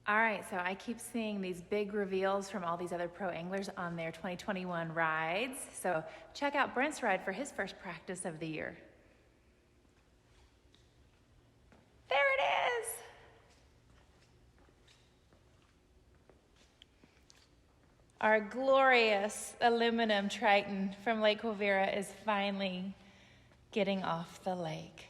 All right, so I keep seeing these big reveals from all these other pro anglers on their 2021 rides. So check out Brent's ride for his first practice of the year. There it is. Our glorious aluminum Triton from Lake Quivira is finally getting off the lake.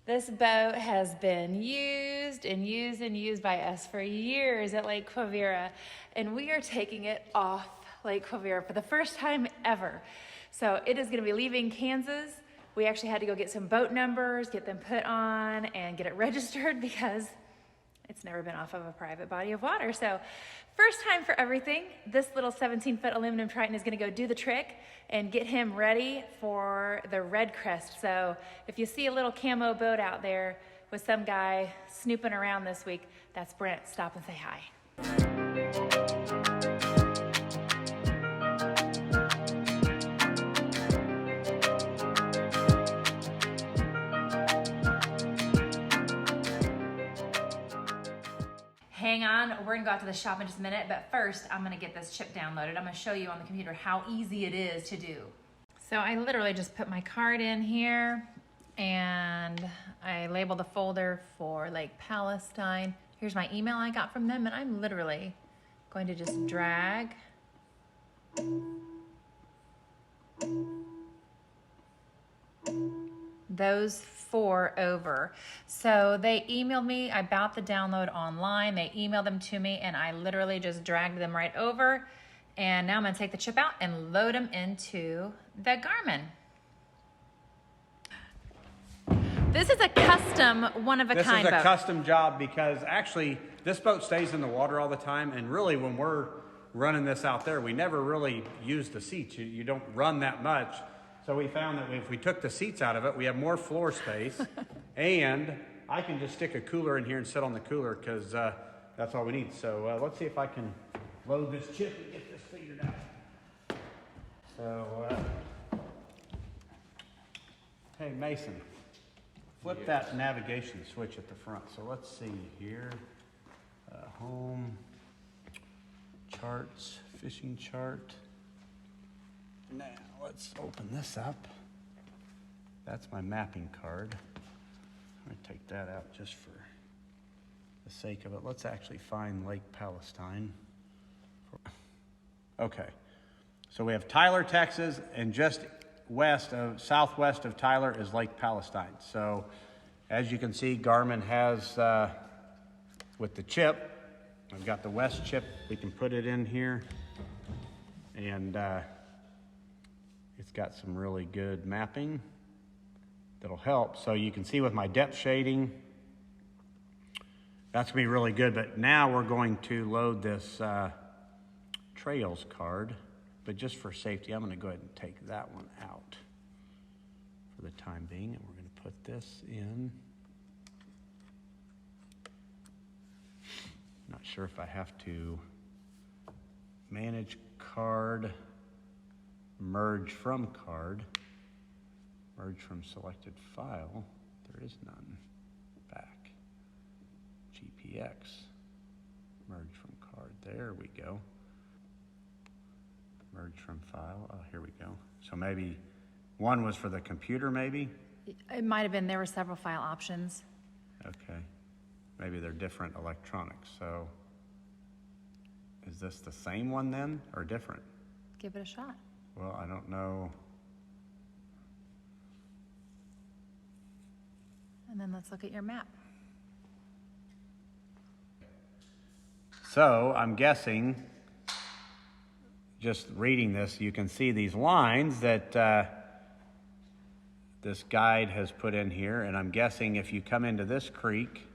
This boat has been used and used and used by us for years at Lake Quivira, and we are taking it off Lake Quivira for the first time ever. So it is gonna be leaving Kansas. We actually had to go get some boat numbers, get them put on, and get it registered because it's never been off of a private body of water. So first time for everything. This little 17-foot aluminum Triton is gonna go do the trick and get him ready for the Redcrest. So if you see a little camo boat out there with some guy snooping around this week, that's Brent. Stop and say hi. Hang on, we're gonna go out to the shop in just a minute, but first I'm gonna get this chip downloaded. I'm gonna show you on the computer how easy it is to do. So I literally just put my card in here and I labeled the folder for Lake Palestine. Here's my email I got from them, and I'm literally going to just drag those 4 over. So they emailed me about the download online. They emailed them to me and I literally just dragged them right over. And now I'm gonna take the chip out and load them into the GARMIN. This is a custom, one-of-a-kind boat. This is a custom job because actually this boat stays in the water all the time, and really when we're running this out there, we never really use the seats. You don't run that much. So we found that if we took the seats out of it, we have more floor space, and I can just stick a cooler in here and sit on the cooler because that's all we need. So let's see if I can load this chip and get this figured out. So, hey Mason, flip that navigation switch at the front. So let's see here, home, charts, fishing chart. Now, let's open this up. That's my mapping card. I'm gonna take that out just for the sake of it. Let's actually find Lake Palestine. Okay, so we have Tyler, Texas, and just southwest of Tyler is Lake Palestine. So, as you can see, GARMIN has, with the chip, I've got the west chip, we can put it in here, and it's got some really good mapping that'll help. So you can see with my depth shading, that's gonna be really good. But now we're going to load this trails card, but just for safety, I'm gonna go ahead and take that one out for the time being. And we're gonna put this in. Not sure if I have to manage card, merge from card, merge from selected file, there is none, back, GPX, merge from card, there we go, merge from file, oh here we go. So maybe one was for the computer maybe? It might have been, there were several file options. Okay, maybe they're different electronics. So is this the same one then or different? Give it a shot. Well, I don't know. And then let's look at your map. So I'm guessing, just reading this, you can see these lines that this guide has put in here. And I'm guessing if you come into this creek,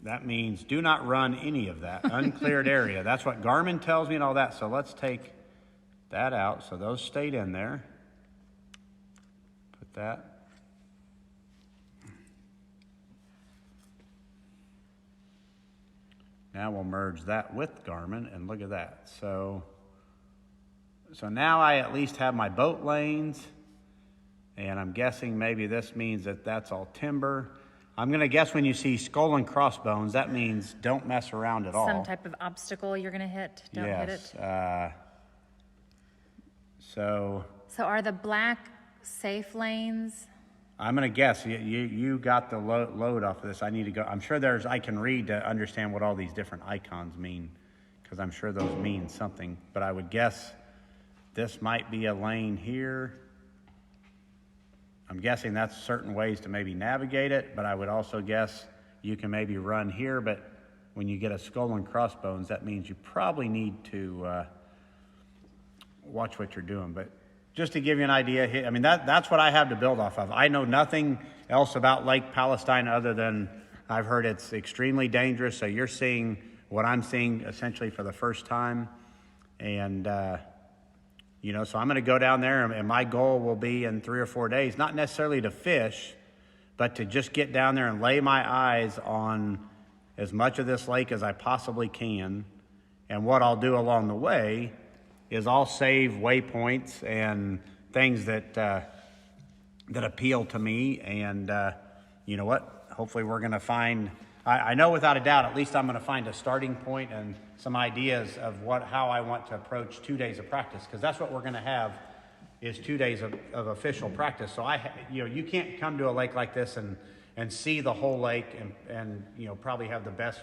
that means do not run any of that uncleared area. That's what GARMIN tells me and all that. So let's take that out. So those stayed in there. Put that. Now we'll merge that with GARMIN and look at that. So now I at least have my boat lanes, and I'm guessing maybe this means that that's all timber. I'm gonna guess when you see skull and crossbones, that means don't mess around at all. Some type of obstacle you're gonna hit. Don't hit it. So are the black safe lanes? I'm gonna guess you got the load off of this. I need to go. I'm sure I can read to understand what all these different icons mean, because I'm sure those mean something. But I would guess this might be a lane here. I'm guessing that's certain ways to maybe navigate it, but I would also guess you can maybe run here, but when you get a skull and crossbones, that means you probably need to watch what you're doing. But just to give you an idea, I mean, that's what I have to build off of. I know nothing else about Lake Palestine other than I've heard it's extremely dangerous, so you're seeing what I'm seeing essentially for the first time. And you know, so I'm going to go down there, and my goal will be in 3 or 4 days, not necessarily to fish, but to just get down there and lay my eyes on as much of this lake as I possibly can. And what I'll do along the way is I'll save waypoints and things that appeal to me. And you know what? Hopefully we're going to find, I know without a doubt, at least I'm going to find a starting point and some ideas of how I want to approach 2 days of practice, because that's what we're going to have is 2 days of official practice. So you can't come to a lake like this and see the whole lake and you know, probably have the best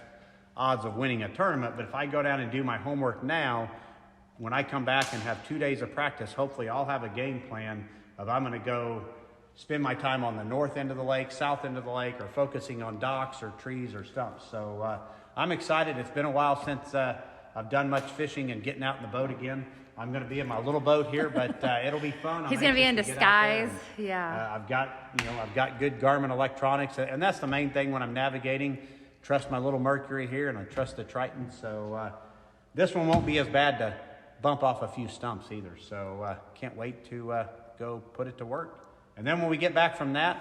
odds of winning a tournament. But if I go down and do my homework now, when I come back and have 2 days of practice, hopefully I'll have a game plan of I'm going to go spend my time on the north end of the lake, south end of the lake, or focusing on docks or trees or stumps. So I'm excited. It's been a while since I've done much fishing and getting out in the boat again. I'm going to be in my little boat here, but it'll be fun. He's going to be in disguise. Yeah. I've got good GARMIN electronics, and that's the main thing when I'm navigating. Trust my little Mercury here, and I trust the Triton. So this one won't be as bad to bump off a few stumps either. So can't wait to go put it to work. And then when we get back from that,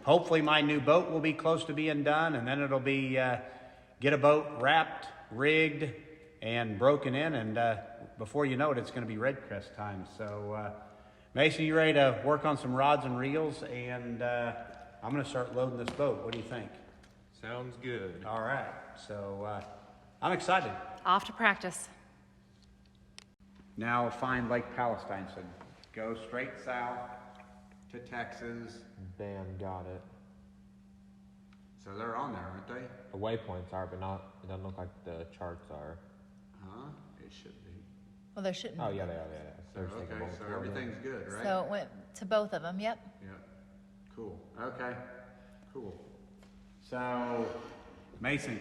hopefully my new boat will be close to being done, and then it'll be get a boat wrapped, rigged, and broken in, and before you know it, it's going to be Redcrest time. So Mason, you ready to work on some rods and reels? And I'm going to start loading this boat. What do you think? Sounds good. All right. So I'm excited. Off to practice. Now find Lake Palestine. So go straight south to Texas. Bam, got it. So they're on there, aren't they? The waypoints are, but not, it doesn't look like the charts are. Huh? It should be. Well, there shouldn't Oh, be. yeah, they are, yeah. So they're just taking Okay, both so of them. everything's good, right? So it went to both of them, yep. Yeah. Cool. Okay. Cool. So, Mason,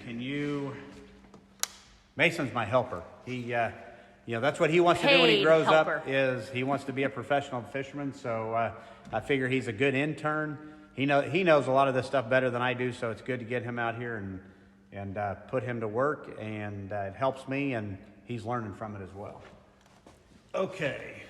Mason's my helper. He, that's what he wants to do when he Paid grows helper. up, is he wants to be a professional fisherman. So I figure he's a good intern. He knows a lot of this stuff better than I do, so it's good to get him out here and put him to work, and it helps me, and he's learning from it as well. Okay.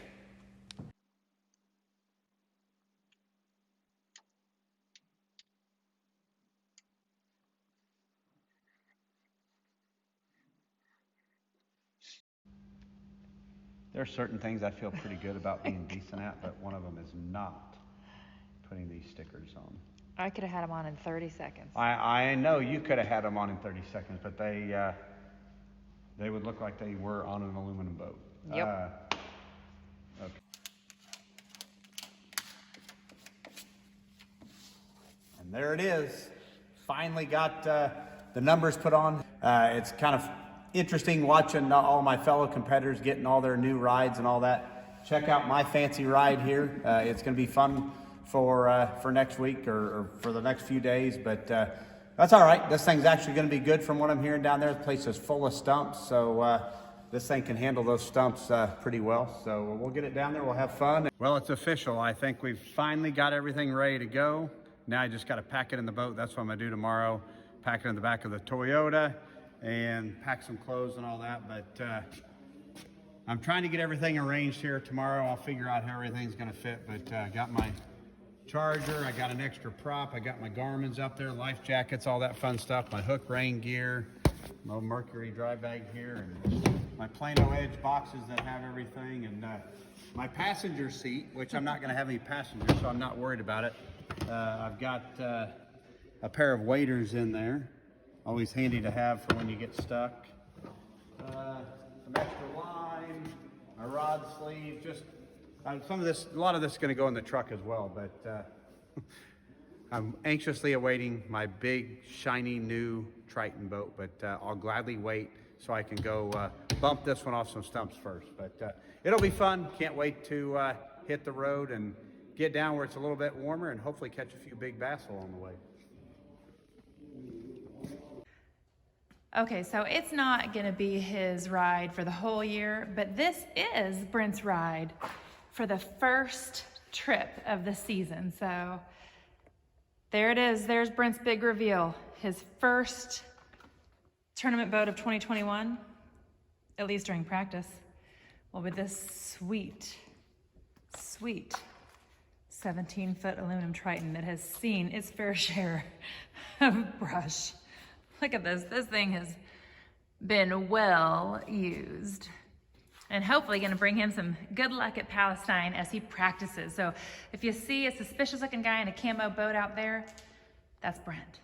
There are certain things I feel pretty good about being decent at, but one of them is not putting these stickers on. I could have had them on in 30 seconds. I know you could have had them on in 30 seconds, but they would look like they were on an aluminum boat. Yep. Okay. And there it is. Finally got the numbers put on. It's kind of interesting watching all my fellow competitors getting all their new rides and all that. Check out my fancy ride here. It's going to be fun for next week or for the next few days, but that's all right. This thing's actually going to be good from what I'm hearing down there. The place is full of stumps, so this thing can handle those stumps pretty well. So we'll get it down there. We'll have fun. Well, it's official. I think we've finally got everything ready to go. Now I just got to pack it in the boat. That's what I'm going to do tomorrow. Pack it in the back of the Toyota and pack some clothes and all that. But I'm trying to get everything arranged here. Tomorrow I'll figure out how everything's going to fit. But I got my charger, I got an extra prop, I got my Garmin's up there, life jackets, all that fun stuff, my hook, rain gear, my Mercury dry bag here, and my PLANO edge boxes that have everything, and my passenger seat, which I'm not going to have any passengers, so I'm not worried about it. I've got a pair of waders in there. Always handy to have for when you get stuck. Some extra line, a rod sleeve, just some of this, a lot of this is going to go in the truck as well, but I'm anxiously awaiting my big, shiny, new Triton boat, but I'll gladly wait so I can go bump this one off some stumps first. But it'll be fun. Can't wait to hit the road and get down where it's a little bit warmer and hopefully catch a few big bass along the way. Okay, so it's not gonna be his ride for the whole year, but this is Brent's ride for the first trip of the season. So there it is, there's Brent's big reveal. His first tournament boat of 2021, at least during practice, will be this sweet, sweet 17-foot aluminum Triton that has seen its fair share of brush. Look at this. This thing has been well used. And hopefully gonna bring him some good luck at Palestine as he practices. So if you see a suspicious looking guy in a camo boat out there, that's Brent.